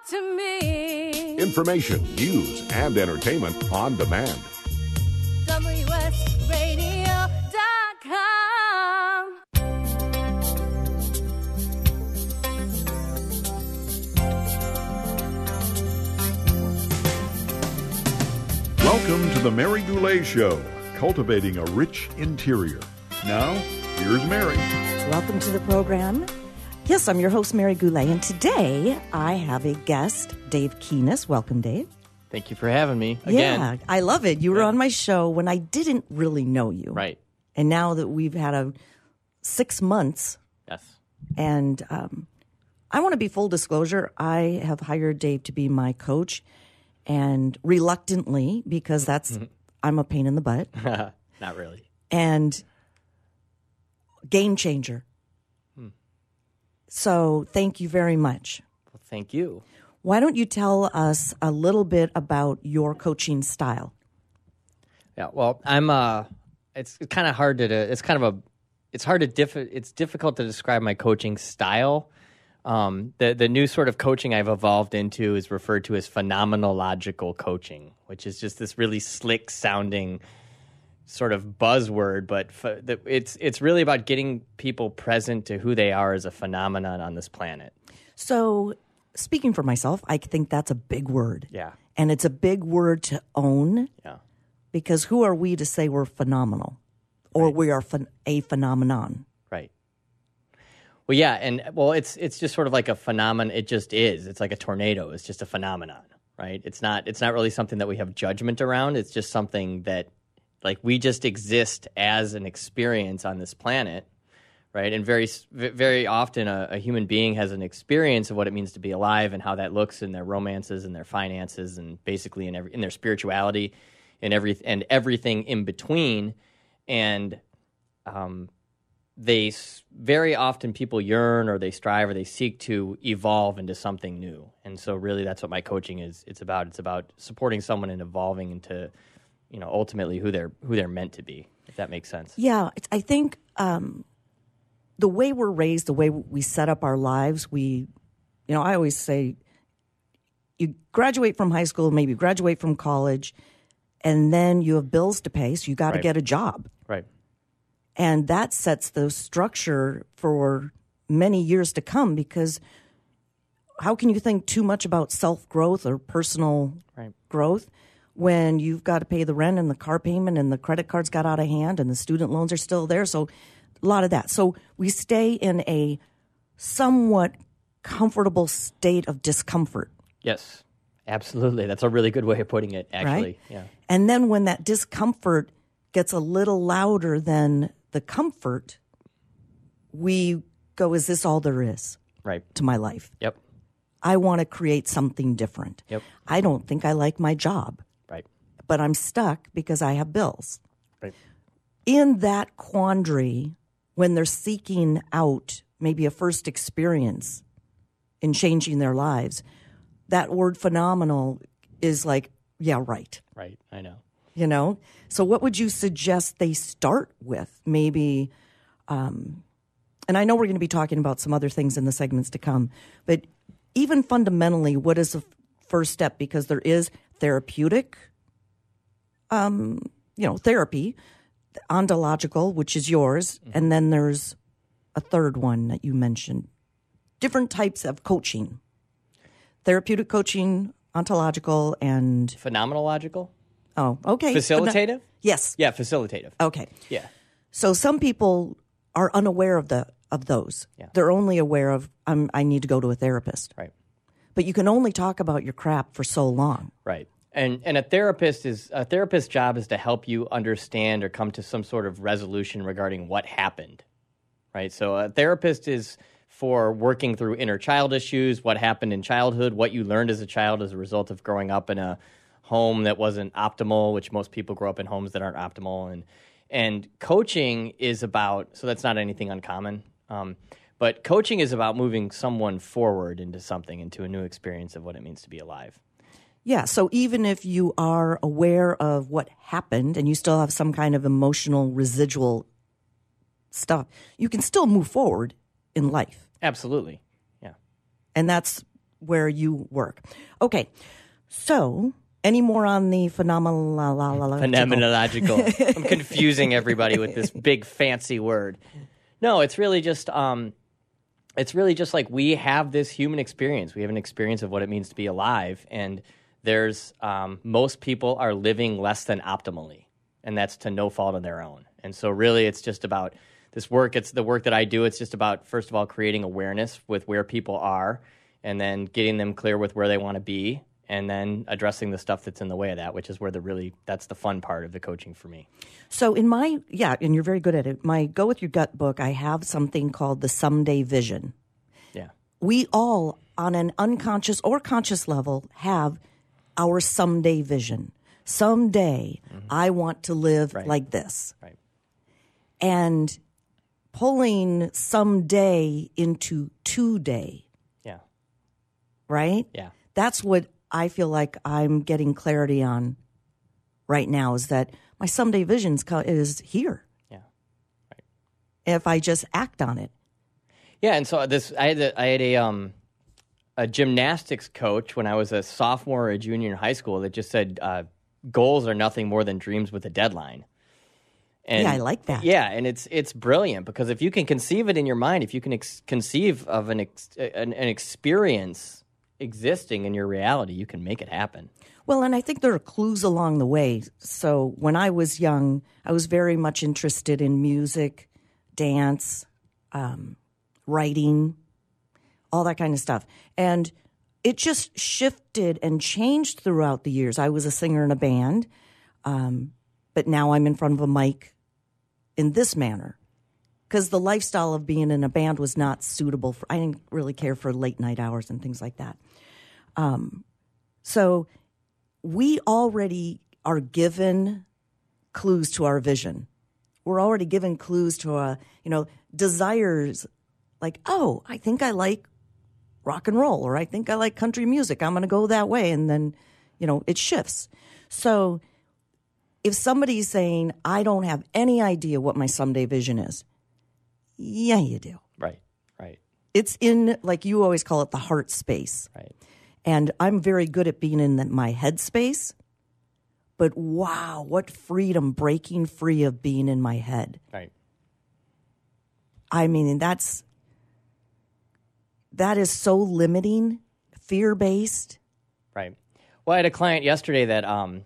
to me. Information, news, and entertainment on demand. WSRadio.com. Welcome to the Mary Goulet Show, cultivating a rich interior. Now, here's Mary. Welcome to the program. Yes, I'm your host, Mary Goulet, and today I have a guest, Dave Keenis. Welcome, Dave. Thank you for having me again. Yeah, I love it. You were on my show when I didn't really know you. Right. And now that we've had 6 months, Yes. and I want to be full disclosure, I have hired Dave to be my coach, and reluctantly, because I'm a pain in the butt. Not really. And game changer. So thank you very much. Well, thank you. Why don't you tell us a little bit about your coaching style? Yeah. Well, it's kind of hard to. It's difficult to describe my coaching style. The new sort of coaching I've evolved into is referred to as phenomenological coaching, which is just this really slick sounding sort of buzzword, but it's really about getting people present to who they are as a phenomenon on this planet. So, speaking for myself, I think that's a big word. Yeah. And it's a big word to own. Yeah. Because who are we to say we're phenomenal or we are a phenomenon? Right. Well, yeah, and it's just sort of like a phenomenon. It just is. It's like a tornado. It's just a phenomenon, right? It's not really something that we have judgment around. It's just something that, like, we just exist as an experience on this planet, right? And very, very often a human being has an experience of what it means to be alive and how that looks in their romances and their finances and basically in their spirituality and everything in between. And very often people yearn or they strive or they seek to evolve into something new. And so really that's what my coaching is. It's about supporting someone and evolving into, ultimately who they're meant to be, if that makes sense. Yeah, I think the way we're raised, the way we set up our lives, I always say you graduate from high school, maybe graduate from college, and then you have bills to pay, so you got to get a job. Right. And that sets the structure for many years to come, because how can you think too much about self-growth or personal growth when you've got to pay the rent and the car payment and the credit cards got out of hand and the student loans are still there? So a lot of that. So we stay in a somewhat comfortable state of discomfort. Yes, absolutely. That's a really good way of putting it, actually. Right? Yeah. And then when that discomfort gets a little louder than the comfort, we go, is this all there is to my life? Yep. I want to create something different. Yep. I don't think I like my job. Right. But I'm stuck because I have bills. Right. In that quandary, when they're seeking out maybe a first experience in changing their lives, that word phenomenal is like, yeah, right. Right, I know. So what would you suggest they start with? Maybe, and I know we're going to be talking about some other things in the segments to come, but even fundamentally, what is the first step? Because there is therapeutic, therapy, ontological, which is yours, and then there's a third one that you mentioned. Different types of coaching. Therapeutic coaching, ontological, and... Phenomenological? Oh, okay. Facilitative? Yes. Yeah, facilitative. Okay. Yeah. So some people are unaware of those. Yeah. They're only aware of, I need to go to a therapist. Right. But you can only talk about your crap for so long. Right. And a therapist's job is to help you understand or come to some sort of resolution regarding what happened. Right? So a therapist is for working through inner child issues, what happened in childhood, what you learned as a child as a result of growing up in a home that wasn't optimal, which most people grow up in homes that aren't optimal. And coaching is about, so that's not anything uncommon, but coaching is about moving someone forward into something, into a new experience of what it means to be alive. Yeah, so even if you are aware of what happened and you still have some kind of emotional residual stuff, you can still move forward in life. Absolutely, yeah. And that's where you work. Okay. So, any more on the phenomenological? I'm confusing everybody with this big fancy word. No, it's really just like we have this human experience. We have an experience of what it means to be alive, and there's most people are living less than optimally, and that's to no fault of their own. And so really it's just about this work. It's the work that I do. It's just about, first of all, creating awareness with where people are, and then getting them clear with where they want to be, and then addressing the stuff that's in the way of that, which is where that's the fun part of the coaching for me. So and you're very good at it. My Go With Your Gut book, I have something called the Someday Vision. Yeah. We all, on an unconscious or conscious level, have our someday vision. Someday, I want to live like this. Right. And pulling someday into today. Yeah. Right? Yeah. That's what I feel like I'm getting clarity on right now, is that my someday vision is here. Yeah. Right. If I just act on it. Yeah, and so I had a gymnastics coach when I was a sophomore or a junior in high school that just said goals are nothing more than dreams with a deadline. And, yeah, I like that. Yeah, and it's brilliant, because if you can conceive it in your mind, if you can conceive of an experience existing in your reality, you can make it happen. Well, and I think there are clues along the way. So when I was young, I was very much interested in music, dance, writing, all that kind of stuff. And it just shifted and changed throughout the years. I was a singer in a band, but now I'm in front of a mic in this manner, because the lifestyle of being in a band was not suitable for. I didn't really care for late night hours and things like that. So we already are given clues to our vision. We're already given clues to desires, like, oh, I think I like rock and roll, or I think I like country music. I'm going to go that way. And then, it shifts. So if somebody's saying, I don't have any idea what my someday vision is, yeah, you do. Right. It's in, like you always call it, the heart space. Right. And I'm very good at being in my head space. But wow, what freedom, breaking free of being in my head. Right. I mean, that is so limiting, fear-based. Right. Well, I had a client yesterday that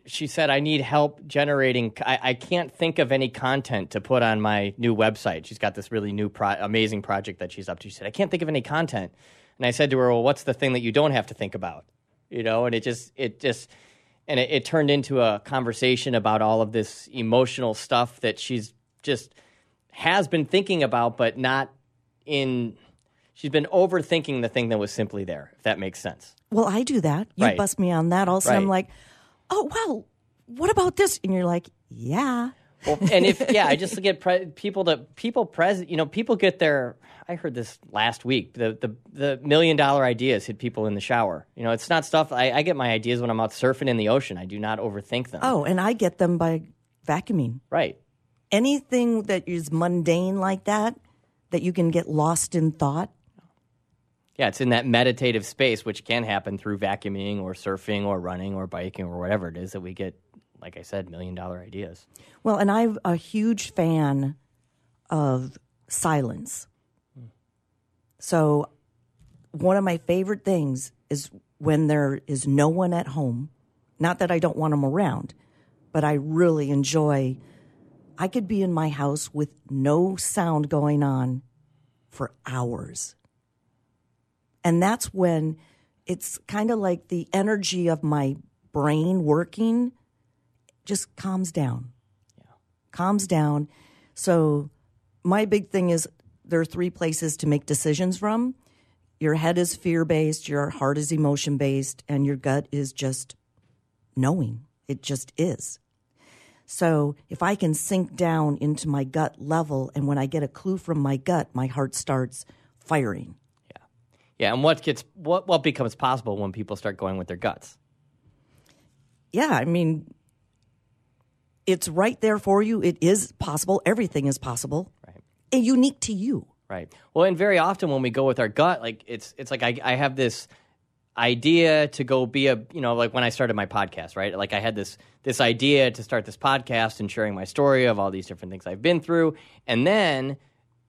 she said, I need help generating. I can't think of any content to put on my new website. She's got this really new, amazing project that she's up to. She said, I can't think of any content. And I said to her, well, what's the thing that you don't have to think about? And it turned into a conversation about all of this emotional stuff that she's just has been thinking about, but not in. She's been overthinking the thing that was simply there, if that makes sense. Well, I do that. You Right. bust me on that. All of a sudden, I'm like, oh, wow, what about this? And you're like, yeah. Well, and I just get people get their. I heard this last week. The $1 million ideas hit people in the shower. It's not stuff. I get my ideas when I'm out surfing in the ocean. I do not overthink them. Oh, and I get them by vacuuming. Right. Anything that is mundane like that you can get lost in thought. Yeah, it's in that meditative space, which can happen through vacuuming or surfing or running or biking or whatever it is that we get, like I said, $1 million ideas. Well, and I'm a huge fan of silence. So one of my favorite things is when there is no one at home. Not that I don't want them around, but I really enjoy. I could be in my house with no sound going on for hours. And that's when it's kind of like the energy of my brain working just calms down. Yeah. Calms down. So my big thing is there are 3 places to make decisions from. Your head is fear-based, your heart is emotion-based, and your gut is just knowing. It just is. So if I can sink down into my gut level, and when I get a clue from my gut, my heart starts firing. Yeah, and what becomes possible when people start going with their guts? Yeah, I mean, it's right there for you. It is possible. Everything is possible. Right. And unique to you. Right. Well, and very often when we go with our gut, like it's like I have this idea to go be like when I started my podcast, right? Like I had this idea to start this podcast and sharing my story of all these different things I've been through. And then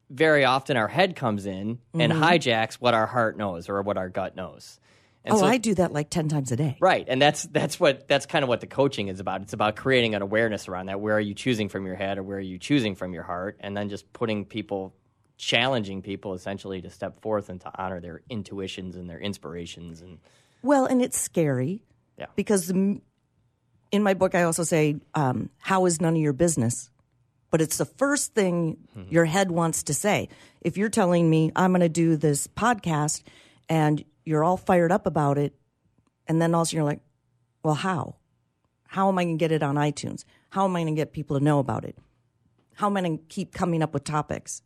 very often our head comes in and hijacks what our heart knows or what our gut knows. And so, I do that like 10 times a day. Right. And that's kind of what the coaching is about. It's about creating an awareness around that. Where are you choosing from your head or where are you choosing from your heart? And then just challenging people essentially to step forth and to honor their intuitions and their inspirations. Well, and it's scary. Yeah. Because in my book, I also say, how is none of your business? But it's the first thing your head wants to say. If you're telling me I'm going to do this podcast and you're all fired up about it, and then also you're like, well, how? How am I going to get it on iTunes? How am I going to get people to know about it? How am I going to keep coming up with topics?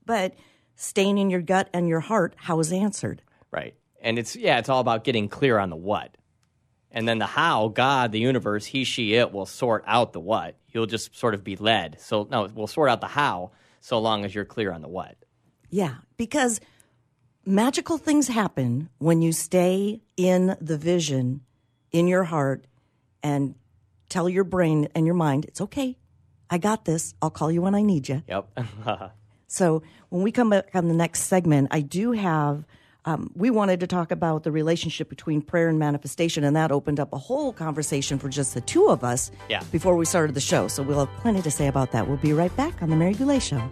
But staying in your gut and your heart, how is answered? Right. And it's all about getting clear on the what. And then the how, God, the universe, he, she, it will sort out the what. You'll just sort of be led. So, no, we'll sort out the how so long as you're clear on the what. Yeah, because magical things happen when you stay in the vision, in your heart, and tell your brain and your mind, it's okay. I got this. I'll call you when I need you. Yep. So when we come back on the next segment, I do have... we wanted to talk about the relationship between prayer and manifestation, and that opened up a whole conversation for just the two of us before we started the show. So we'll have plenty to say about that. We'll be right back on The Mary Goulet Show.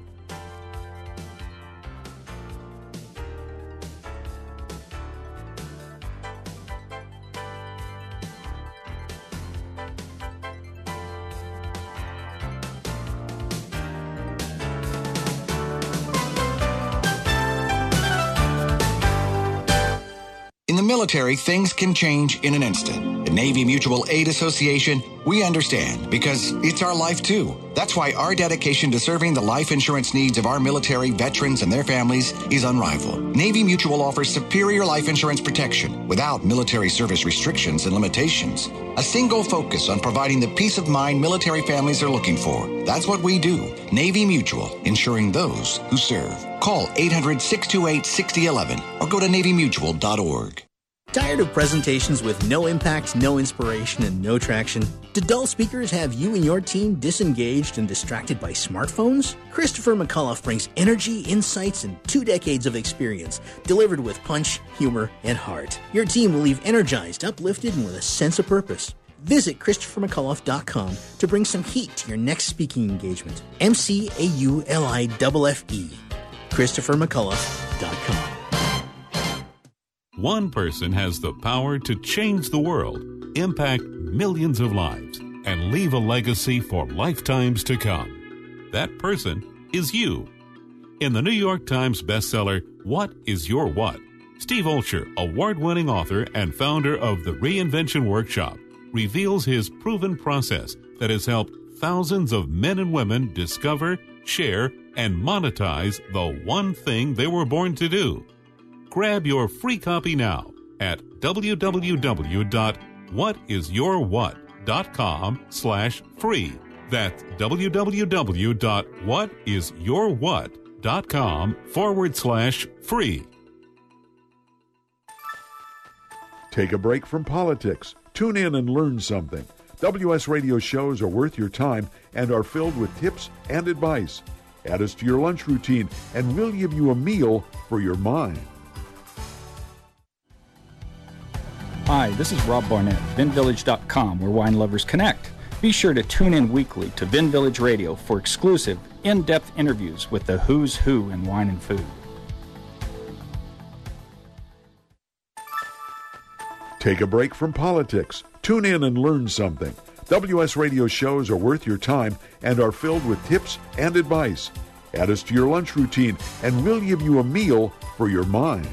In the military, things can change in an instant. At Navy Mutual Aid Association, we understand because it's our life too. That's why our dedication to serving the life insurance needs of our military veterans and their families is unrivaled. Navy Mutual offers superior life insurance protection without military service restrictions and limitations. A single focus on providing the peace of mind military families are looking for. That's what we do. Navy Mutual, insuring those who serve. Call 800-628-6011 or go to NavyMutual.org. Tired of presentations with no impact, no inspiration, and no traction? Do dull speakers have you and your team disengaged and distracted by smartphones? Christopher McAuliffe brings energy, insights, and 2 decades of experience, delivered with punch, humor, and heart. Your team will leave energized, uplifted, and with a sense of purpose. Visit ChristopherMcAuliffe.com to bring some heat to your next speaking engagement. McAuliffe. ChristopherMcAuliffe.com. One person has the power to change the world, impact millions of lives, and leave a legacy for lifetimes to come. That person is you. In the New York Times bestseller, What is Your What?, Steve Olsher, award-winning author and founder of the Reinvention Workshop, reveals his proven process that has helped thousands of men and women discover, share, and monetize the one thing they were born to do. Grab your free copy now at www.whatisyourwhat.com/free. That's www.whatisyourwhat.com/free. Take a break from politics. Tune in and learn something. WS Radio shows are worth your time and are filled with tips and advice. Add us to your lunch routine, and we'll give you a meal for your mind. Hi, this is Rob Barnett, VinVillage.com, where wine lovers connect. Be sure to tune in weekly to Vin Village Radio for exclusive, in-depth interviews with the who's who in wine and food. Take a break from politics. Tune in and learn something. WS Radio shows are worth your time and are filled with tips and advice. Add us to your lunch routine, and we'll give you a meal for your mind.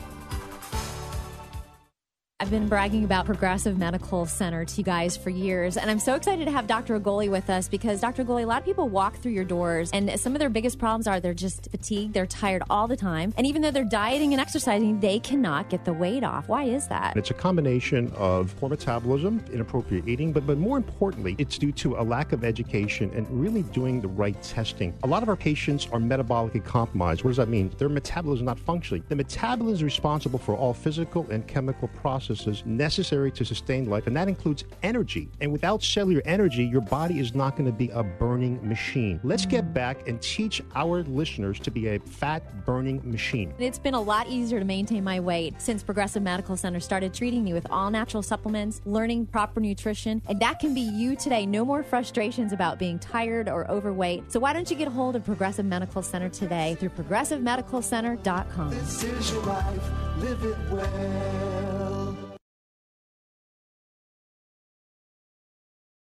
I've been bragging about Progressive Medical Center to you guys for years, and I'm so excited to have Dr. Agoli with us because, Dr. Agoli, a lot of people walk through your doors, and some of their biggest problems are they're just fatigued, they're tired all the time, and even though they're dieting and exercising, they cannot get the weight off. Why is that? It's a combination of poor metabolism, inappropriate eating, but more importantly, it's due to a lack of education and really doing the right testing. A lot of our patients are metabolically compromised. What does that mean? Their metabolism is not functioning. The metabolism is responsible for all physical and chemical processes necessary to sustain life, and that includes energy. And without cellular energy, your body is not going to be a burning machine. Let's get back and teach our listeners to be a fat-burning machine. It's been a lot easier to maintain my weight since Progressive Medical Center started treating me with all-natural supplements, learning proper nutrition, and that can be you today. No more frustrations about being tired or overweight. So why don't you get a hold of Progressive Medical Center today through progressivemedicalcenter.com. This is your life, live it well.